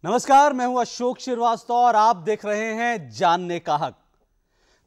नमस्कार, मैं हूं अशोक श्रीवास्तव और आप देख रहे हैं जानने का हक।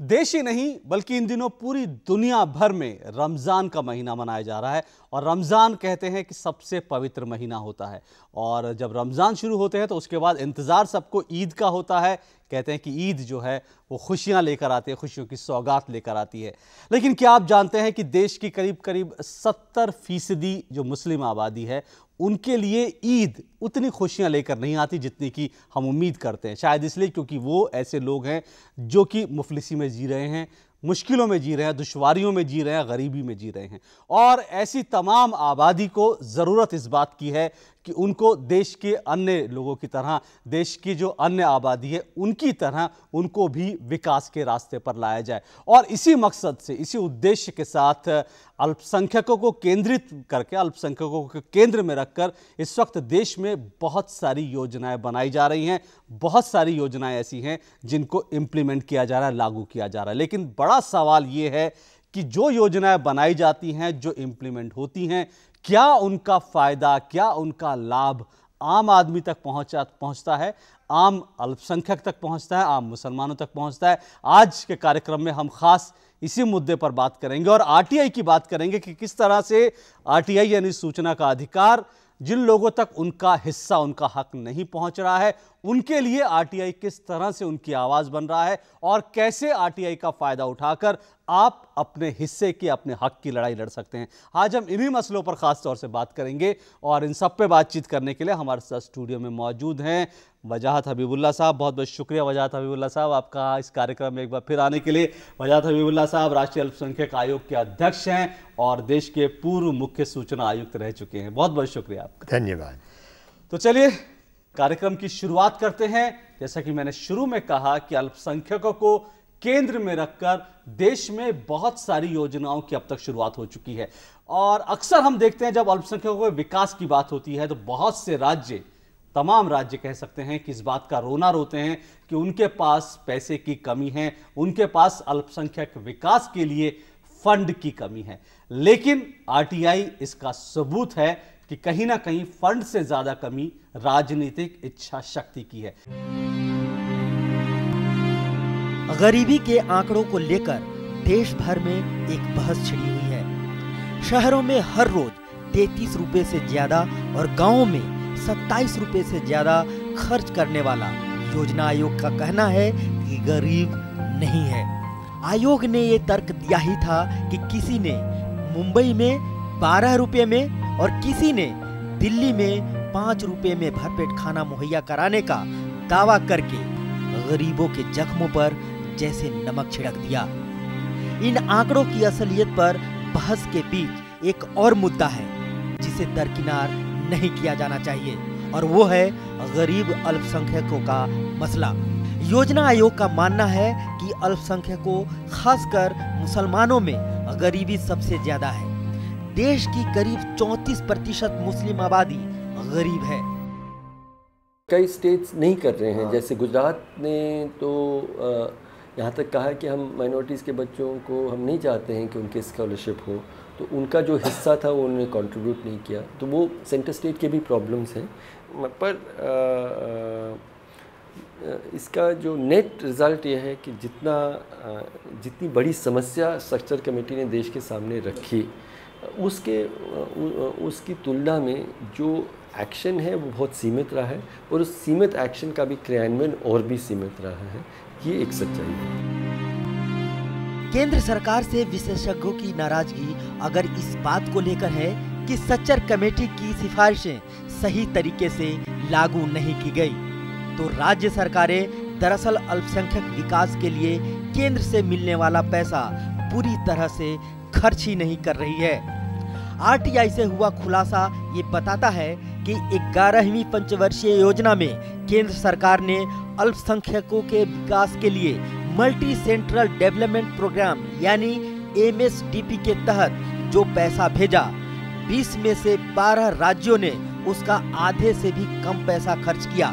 देश ही नहीं बल्कि इन दिनों पूरी दुनिया भर में रमजान का महीना मनाया जा रहा है और रमजान कहते हैं कि सबसे पवित्र महीना होता है। और जब रमजान शुरू होते हैं तो उसके बाद इंतजार सबको ईद का होता है। कहते हैं कि ईद जो है वो खुशियां लेकर आती है, खुशियों की सौगात लेकर आती है। लेकिन क्या आप जानते हैं कि देश की करीब करीब 70% जो मुस्लिम आबादी है उनके लिए ईद उतनी खुशियां लेकर नहीं आती जितनी कि हम उम्मीद करते हैं। शायद इसलिए क्योंकि वो ऐसे लोग हैं जो कि मुफलिसी में जी रहे हैं, मुश्किलों में जी रहे हैं, दुश्वारियों में जी रहे हैं, गरीबी में जी रहे हैं। और ऐसी तमाम आबादी को ज़रूरत इस बात की है कि उनको देश के अन्य लोगों की तरह, देश की जो अन्य आबादी है उनकी तरह उनको भी विकास के रास्ते पर लाया जाए। और इसी मकसद से, इसी उद्देश्य के साथ अल्पसंख्यकों को केंद्रित करके, अल्पसंख्यकों को केंद्र में रखकर इस वक्त देश में बहुत सारी योजनाएं बनाई जा रही हैं। बहुत सारी योजनाएं ऐसी हैं जिनको इम्प्लीमेंट किया जा रहा है, लागू किया जा रहा है। लेकिन बड़ा सवाल ये है कि जो योजनाएं बनाई जाती हैं, जो इम्प्लीमेंट होती हैं, क्या उनका फायदा, क्या उनका लाभ आम आदमी तक पहुंचता है, आम अल्पसंख्यक तक पहुंचता है, आम मुसलमानों तक पहुंचता है। आज के कार्यक्रम में हम खास इसी मुद्दे पर बात करेंगे और आरटीआई की बात करेंगे कि किस तरह से आरटीआई यानी सूचना का अधिकार, जिन लोगों तक उनका हिस्सा, उनका हक नहीं पहुंच रहा है, उनके लिए आरटीआई किस तरह से उनकी आवाज बन रहा है और कैसे आरटीआई का फायदा उठाकर आप अपने हिस्से की, अपने हक की लड़ाई लड़ सकते हैं। आज हम इन्हीं मसलों पर खास तौर से बात करेंगे और इन सब पे बातचीत करने के लिए हमारे साथ स्टूडियो में मौजूद हैं वजाहत हबीबुल्लाह साहब। बहुत बहुत शुक्रिया वजाहत हबीबुल्लाह साहब आपका इस कार्यक्रम में एक बार फिर आने के लिए। वजाहत हबीबुल्लाह साहब राष्ट्रीय अल्पसंख्यक आयोग के अध्यक्ष हैं और देश के पूर्व मुख्य सूचना आयुक्त रह चुके हैं। बहुत बहुत शुक्रिया आपका। धन्यवाद। तो चलिए कार्यक्रम की शुरुआत करते हैं। जैसा कि मैंने शुरू में कहा कि अल्पसंख्यकों को केंद्र में रखकर देश में बहुत सारी योजनाओं की अब तक शुरुआत हो चुकी है और अक्सर हम देखते हैं जब अल्पसंख्यकों के विकास की बात होती है तो बहुत से राज्य, तमाम राज्य कह सकते हैं कि इस बात का रोना रोते हैं कि उनके पास पैसे की कमी है, उनके पास अल्पसंख्यक विकास के लिए फंड की कमी है। लेकिन आरटीआई इसका सबूत है कि कहीं ना कहीं फंड से ज्यादा कमी राजनीतिक इच्छा शक्ति की है। गरीबी के आंकड़ों को लेकर देश भर में एक बहस छिड़ी हुई है। शहरों में हर रोज 33 रुपए से ज्यादा और गांवों में 27 रुपए से ज्यादा खर्च करने वाला योजना आयोग का कहना है कि गरीब नहीं है। आयोग ने ये तर्क दिया ही था कि किसी ने मुंबई में 12 रुपए में और किसी ने दिल्ली में 5 रुपए में भरपेट खाना मुहैया कराने का दावा करके गरीबों के जख्मों पर जैसे नमक छिड़क दिया। इन आंकड़ों की असलियत पर बहस के बीच एक और मुद्दा है जिसे दरकिनार नहीं किया जाना चाहिए और वो है गरीब अल्पसंख्यकों का मसला। योजना आयोग का मानना है कि अल्पसंख्यकों, खासकर मुसलमानों में गरीबी सबसे ज्यादा है। देश की करीब 34% मुस्लिम आबादी गरीब है। कई स्टेट्स नहीं कर रहे हैं, जैसे गुजरात ने तो यहाँ तक कहा कि हम माइनॉरिटीज़ के बच्चों को हम नहीं चाहते हैं कि उनके स्कॉलरशिप हो, तो उनका जो हिस्सा था वो उन्होंने कंट्रीब्यूट नहीं किया। तो वो सेंटर स्टेट के भी प्रॉब्लम्स हैं, पर इसका जो नेट रिज़ल्ट ये है कि जितनी बड़ी समस्या स्ट्रक्चर कमेटी ने देश के सामने रखी उसकी तुलना में जो एक्शन है वो बहुत सीमित रहा है और उस सीमित एक्शन का भी क्रियान्वयन और भी सीमित रहा है। ये एक सच्चाई है। केंद्र सरकार से विशेषज्ञों की नाराजगी अगर इस बात को लेकर है कि सच्चर कमेटी की सिफारिशें सही तरीके से लागू नहीं की गई, तो राज्य सरकारें दरअसल अल्पसंख्यक विकास के लिए केंद्र से मिलने वाला पैसा पूरी तरह से खर्च ही नहीं कर रही है। आरटीआई से हुआ खुलासा ये बताता है कि 11वीं पंचवर्षीय योजना में केंद्र सरकार ने अल्पसंख्यकों के विकास के लिए मल्टी सेंट्रल डेवलपमेंट प्रोग्राम यानी MSDP के तहत जो पैसा भेजा, 20 में से 12 राज्यों ने उसका आधे से भी कम पैसा खर्च किया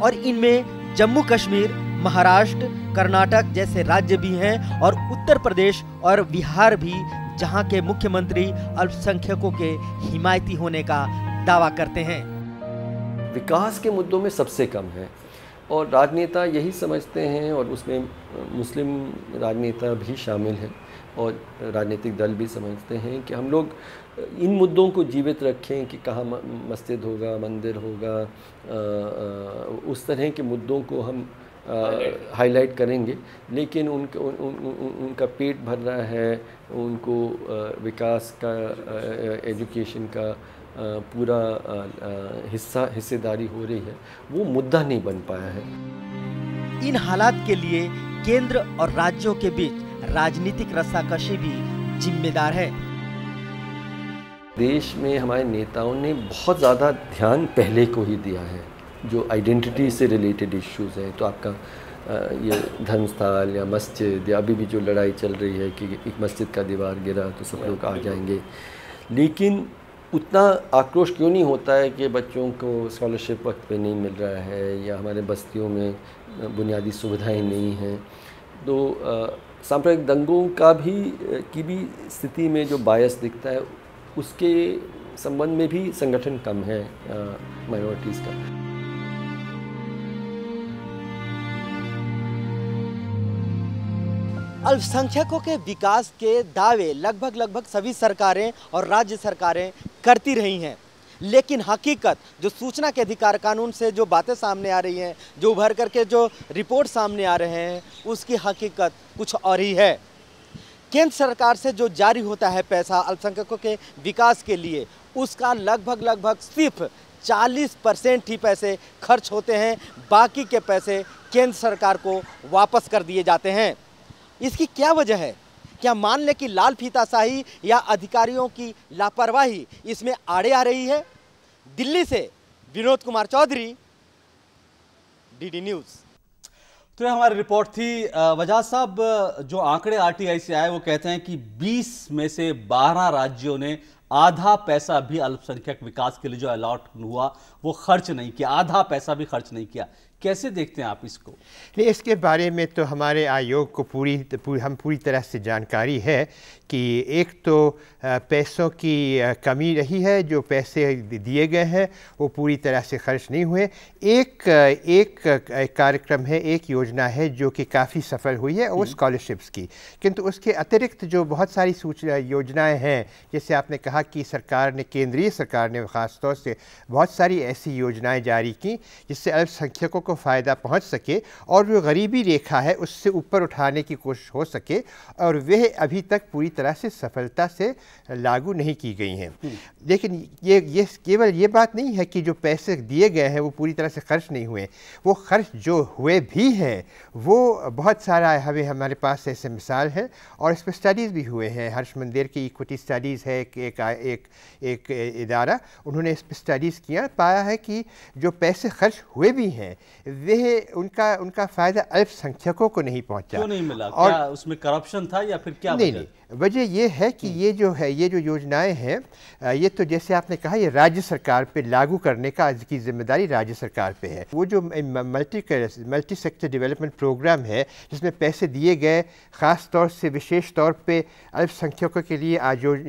और इनमें जम्मू कश्मीर, महाराष्ट्र, कर्नाटक जैसे राज्य भी हैं और उत्तर प्रदेश और बिहार भी, जहां के मुख्यमंत्री अल्पसंख्यकों के हिमायती होने का दावा करते हैं। विकास के मुद्दों में सबसे कम है। और राजनेता यही समझते हैं, और उसमें मुस्लिम राजनेता भी शामिल हैं और राजनीतिक दल भी समझते हैं कि हम लोग इन मुद्दों को जीवित रखें कि कहाँ मस्जिद होगा, मंदिर होगा, उस तरह के मुद्दों को हम हाईलाइट करेंगे। लेकिन उनका पेट भर रहा है, उनको विकास का, एजुकेशन का पूरा हिस्सेदारी हो रही है, वो मुद्दा नहीं बन पाया है। इन हालात के लिए केंद्र और राज्यों के बीच राजनीतिक रस्साकशी भी जिम्मेदार है। देश में हमारे नेताओं ने बहुत ज़्यादा ध्यान पहले को ही दिया है, जो आइडेंटिटी से रिलेटेड इश्यूज़ हैं। तो आपका ये धर्मस्थल या मस्जिद, या अभी भी जो लड़ाई चल रही है कि एक मस्जिद का दीवार गिरा तो सब लोग आ जाएंगे, लेकिन उतना आक्रोश क्यों नहीं होता है कि बच्चों को स्कॉलरशिप वक्त पे नहीं मिल रहा है, या हमारे बस्तियों में बुनियादी सुविधाएं नहीं हैं। तो सांप्रदायिक दंगों की भी स्थिति में जो बायस दिखता है, उसके संबंध में भी संगठन कम है माइनॉरिटीज़ का। अल्पसंख्यकों के विकास के दावे लगभग सभी सरकारें और राज्य सरकारें करती रही हैं, लेकिन हकीकत जो सूचना के अधिकार कानून से जो बातें सामने आ रही हैं, जो उभर करके जो रिपोर्ट सामने आ रहे हैं, उसकी हकीकत कुछ और ही है। केंद्र सरकार से जो जारी होता है पैसा अल्पसंख्यकों के विकास के लिए, उसका लगभग सिर्फ 40% ही पैसे खर्च होते हैं, बाकी के पैसे केंद्र सरकार को वापस कर दिए जाते हैं। इसकी क्या वजह है? क्या मान लें कि लाल फीताशाही या अधिकारियों की लापरवाही इसमें आड़े आ रही है? दिल्ली से विनोद कुमार चौधरी, डीडी न्यूज़। तो ये हमारी रिपोर्ट थी। वजह साहब, जो आंकड़े आरटीआई से आए वो कहते हैं कि 20 में से 12 राज्यों ने आधा पैसा भी अल्पसंख्यक विकास के लिए जो अलॉट हुआ वो खर्च नहीं किया, आधा पैसा भी खर्च नहीं किया। कैसे देखते हैं आप इसको? नहीं, इसके बारे में तो हमारे आयोग को पूरी तरह से जानकारी है कि एक तो पैसों की कमी रही है, जो पैसे दिए गए हैं वो पूरी तरह से खर्च नहीं हुए। एक कार्यक्रम है, एक योजना है जो कि काफ़ी सफल हुई है, वो स्कॉलरशिप्स की। किंतु उसके अतिरिक्त जो बहुत सारी योजनाएं हैं, जैसे आपने कहा कि सरकार ने, केंद्रीय सरकार ने ख़ास तौर से बहुत सारी ऐसी योजनाएं जारी की जिससे अल्पसंख्यकों को फ़ायदा पहुंच सके और जो गरीबी रेखा है उससे ऊपर उठाने की कोशिश हो सके, और वह अभी तक पूरी तरह से सफलता से लागू नहीं की गई हैं। लेकिन ये केवल ये बात नहीं है कि जो पैसे दिए गए हैं वो पूरी तरह से खर्च नहीं हुए। वो खर्च जो हुए भी हैं वो बहुत सारा हमारे पास ऐसे मिसाल हैं, और इस पर स्टडीज़ भी हुए हैं। हर्ष मंदिर की इक्विटी स्टडीज़ है, एक इदारा, उन्होंने इस पर स्टडीज़ किया, पाया है कि जो पैसे खर्च हुए भी हैं वह उनका फ़ायदा अल्पसंख्यकों को नहीं पहुंचा। क्यों नहीं मिला? और क्या उसमें करप्शन था या फिर क्या? नहीं, वजह ये है कि ये जो योजनाएं हैं, ये तो जैसे आपने कहा ये राज्य सरकार पे लागू करने की जिम्मेदारी राज्य सरकार पे है। वो जो मल्टी सेक्टर डेवलपमेंट प्रोग्राम है जिसमें पैसे दिए गए ख़ास तौर से विशेष तौर पे अल्पसंख्यकों के लिए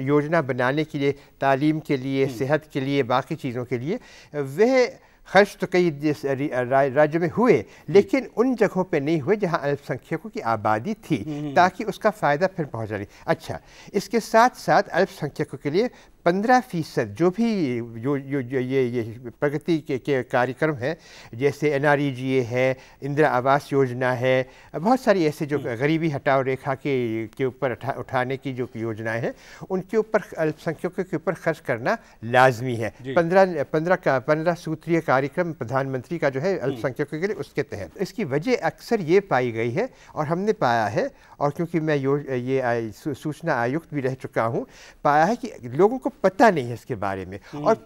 योजना बनाने के लिए, तालीम के लिए, सेहत के लिए, बाकी चीज़ों के लिए, वह खर्च तो कई राज्यों में हुए, लेकिन उन जगहों पे नहीं हुए जहां अल्पसंख्यकों की आबादी थी, ताकि उसका फ़ायदा फिर पहुंचा रही। अच्छा, इसके साथ साथ अल्पसंख्यकों के लिए 15% जो भी ये प्रगति के कार्यक्रम हैं, जैसे NREGA है, इंदिरा आवास योजना है, बहुत सारी ऐसे जो गरीबी हटाओ रेखा के ऊपर उठाने की जो योजनाएं हैं, उनके ऊपर अल्पसंख्यकों के ऊपर खर्च करना लाजमी है। 15 सूत्रीय कार्यक्रम प्रधानमंत्री का जो है अल्पसंख्यकों के लिए, उसके तहत इसकी वजह अक्सर ये पाई गई है, और हमने पाया है, और क्योंकि मैं ये सूचना आयुक्त भी रह चुका हूँ, पाया है कि लोगों को पता नहीं है इसके बारे में, और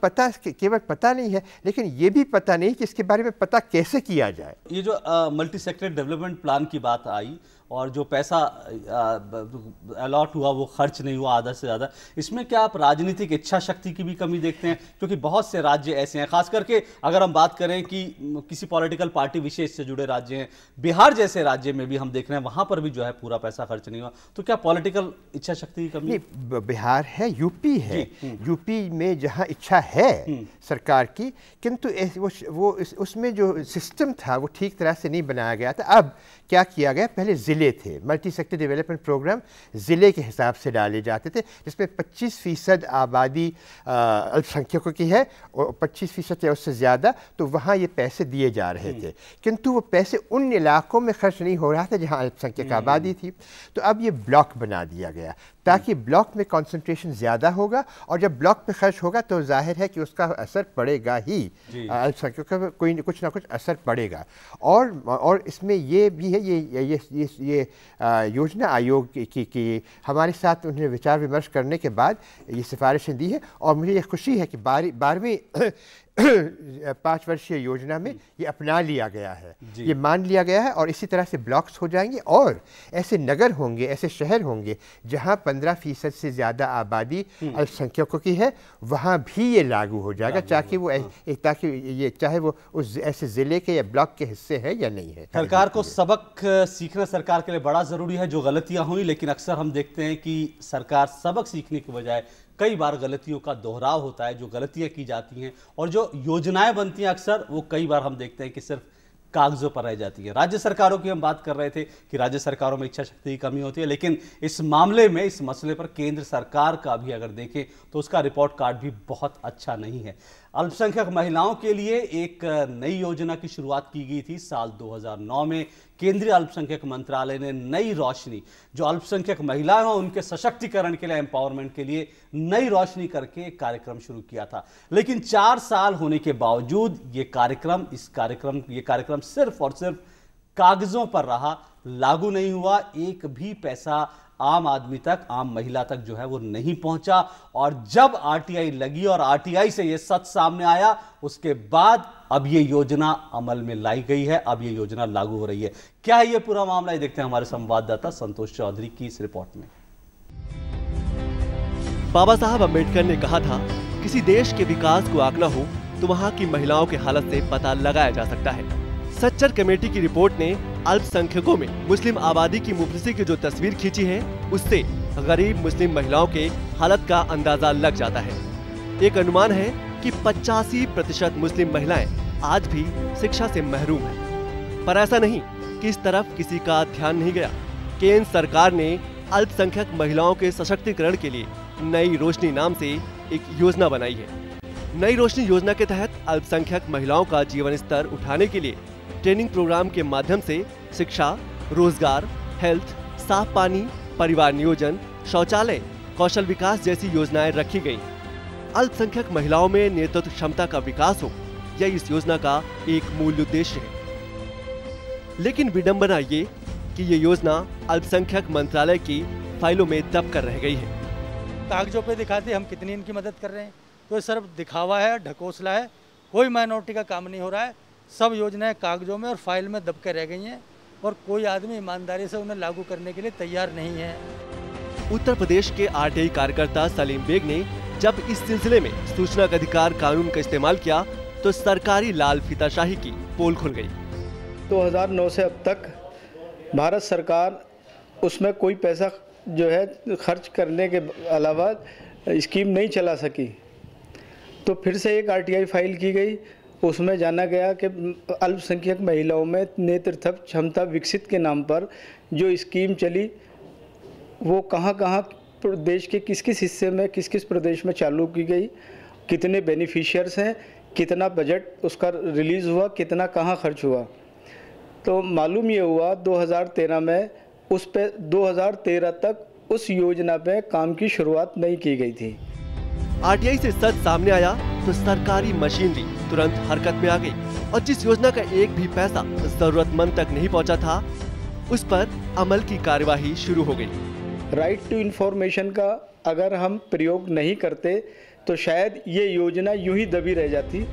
केवल पता नहीं है, लेकिन ये भी पता नहीं कि इसके बारे में पता कैसे किया जाए। ये जो मल्टी सेक्टर डेवलपमेंट प्लान की बात आई, और जो पैसा अलॉट हुआ वो खर्च नहीं हुआ आधा से ज़्यादा, इसमें क्या आप राजनीतिक इच्छा शक्ति की भी कमी देखते हैं? क्योंकि बहुत से राज्य ऐसे हैं, खास करके अगर हम बात करें कि किसी पॉलिटिकल पार्टी विशेष से जुड़े राज्य हैं, बिहार जैसे राज्य में भी हम देख रहे हैं वहाँ पर भी जो है पूरा पैसा खर्च नहीं हुआ, तो क्या पॉलिटिकल इच्छा शक्ति की कमी? बिहार है, यूपी है, यूपी में जहाँ इच्छा है सरकार की, किंतु उसमें जो सिस्टम था वो ठीक तरह से नहीं बनाया गया था। अब क्या किया गया, पहले ज़िले थे, मल्टी सेक्टर डेवलपमेंट प्रोग्राम ज़िले के हिसाब से डाले जाते थे, जिसमें 25% आबादी अल्पसंख्यकों की है और 25% या उससे ज़्यादा, तो वहाँ ये पैसे दिए जा रहे थे, किंतु वो पैसे उन इलाकों में खर्च नहीं हो रहा था जहाँ अल्पसंख्यक आबादी थी। तो अब ये ब्लॉक बना दिया गया ताकि ब्लॉक में कंसंट्रेशन ज़्यादा होगा, और जब ब्लॉक पे खर्च होगा तो जाहिर है कि उसका असर पड़ेगा ही, अल्पसंख्यकों पर कोई कुछ ना कुछ असर पड़ेगा। और इसमें ये भी है, ये योजना आयोग की हमारे साथ उन्होंने विचार विमर्श करने के बाद ये सिफारिशें दी है, और मुझे ये खुशी है कि 12वीं 5 वर्षीय योजना में ये अपना लिया गया है, ये मान लिया गया है, और इसी तरह से ब्लॉक्स हो जाएंगे और ऐसे नगर होंगे, ऐसे शहर होंगे जहां 15% से ज़्यादा आबादी अल्पसंख्यकों की है, वहां भी ये लागू हो जाएगा, ताकि ये चाहे वो उस ऐसे ज़िले के या ब्लॉक के हिस्से है या नहीं है। सरकार को सबक सीखना सरकार के लिए बड़ा ज़रूरी है, जो गलतियां हुई, लेकिन अक्सर हम देखते हैं कि सरकार सबक सीखने के बजाय कई बार गलतियों का दोहराव होता है, जो गलतियां की जाती हैं और जो योजनाएं बनती हैं अक्सर वो कई बार हम देखते हैं कि सिर्फ कागजों पर रह जाती है। राज्य सरकारों की हम बात कर रहे थे कि राज्य सरकारों में इच्छा शक्ति की कमी होती है, लेकिन इस मामले में, इस मसले पर केंद्र सरकार का भी अगर देखें तो उसका रिपोर्ट कार्ड भी बहुत अच्छा नहीं है। अल्पसंख्यक महिलाओं के लिए एक नई योजना की शुरुआत की गई थी साल 2009 में। केंद्रीय अल्पसंख्यक मंत्रालय ने नई रोशनी, जो अल्पसंख्यक महिलाएं हैं उनके सशक्तिकरण के लिए, एम्पावरमेंट के लिए नई रोशनी करके एक कार्यक्रम शुरू किया था, लेकिन 4 साल होने के बावजूद ये कार्यक्रम सिर्फ और सिर्फ कागजों पर रहा, लागू नहीं हुआ। एक भी पैसा आम आदमी तक, आम महिला तक जो है वो नहीं पहुंचा। और जब आरटीआई लगी और आरटीआई से ये सच सामने आया, उसके बाद अब ये योजना अमल में लाई गई है, अब ये योजना लागू हो रही है। क्या है ये पूरा मामला, ये देखते हैं हमारे संवाददाता संतोष चौधरी की इस रिपोर्ट में। बाबा साहब अम्बेडकर ने कहा था, किसी देश के विकास को आंकना हो तो वहाँ की महिलाओं के हालत से पता लगाया जा सकता है। सच्चर कमेटी की रिपोर्ट ने अल्पसंख्यकों में मुस्लिम आबादी की मुफलिसी की जो तस्वीर खींची है, उससे गरीब मुस्लिम महिलाओं के हालत का अंदाजा लग जाता है। एक अनुमान है कि 85% मुस्लिम महिलाएं आज भी शिक्षा से महरूम हैं। पर ऐसा नहीं कि इस तरफ किसी का ध्यान नहीं गया। केंद्र सरकार ने अल्पसंख्यक महिलाओं के सशक्तिकरण के लिए नई रोशनी नाम से एक योजना बनाई है। नई रोशनी योजना के तहत अल्पसंख्यक महिलाओं का जीवन स्तर उठाने के लिए ट्रेनिंग प्रोग्राम के माध्यम से शिक्षा, रोजगार, हेल्थ, साफ पानी, परिवार नियोजन, शौचालय, कौशल विकास जैसी योजनाएं रखी गई। अल्पसंख्यक महिलाओं में नेतृत्व क्षमता का विकास हो, यह इस योजना का एक मूल उद्देश्य है। लेकिन विडंबना ये कि ये योजना अल्पसंख्यक मंत्रालय की फाइलों में दब कर रह गई है। कागजों पे दिखाते हम कितनी इनकी मदद कर रहे हैं, तो सिर्फ दिखावा है, ढकोसला है, कोई माइनॉरिटी का काम नहीं हो रहा है। सब योजनाएं कागजों में और फाइल में दब के रह गई हैं और कोई आदमी ईमानदारी से उन्हें लागू करने के लिए तैयार नहीं है। उत्तर प्रदेश के आरटीआई कार्यकर्ता सलीम बेग ने जब इस सिलसिले में सूचना का अधिकार कानून का इस्तेमाल किया तो सरकारी लाल फीताशाही की पोल खुल गई। 2009 से अब तक भारत सरकार उसमें कोई पैसा जो है खर्च करने के अलावा स्कीम नहीं चला सकी, तो फिर से एक आरटीआई फाइल की गई। उसमें जाना गया कि अल्पसंख्यक महिलाओं में नेतृत्व क्षमता विकसित के नाम पर जो स्कीम चली वो कहाँ देश के किस किस हिस्से में, किस किस प्रदेश में चालू की गई, कितने बेनिफिशियर्स हैं, कितना बजट उसका रिलीज़ हुआ, कितना कहाँ खर्च हुआ। तो मालूम ये हुआ 2013 में उस पे 2013 तक उस योजना पे काम की शुरुआत नहीं की गई थी। आरटीआई से सच सामने आया तो सरकारी मशीनरी तुरंत हरकत में आ गई और जिस योजना का एक भी पैसा जरूरतमंद तक नहीं पहुंचा था, उस पर अमल की कार्यवाही शुरू हो गई। राइट टू इन्फॉर्मेशन का अगर हम प्रयोग नहीं करते तो शायद ये योजना यूं ही दबी रह जाती।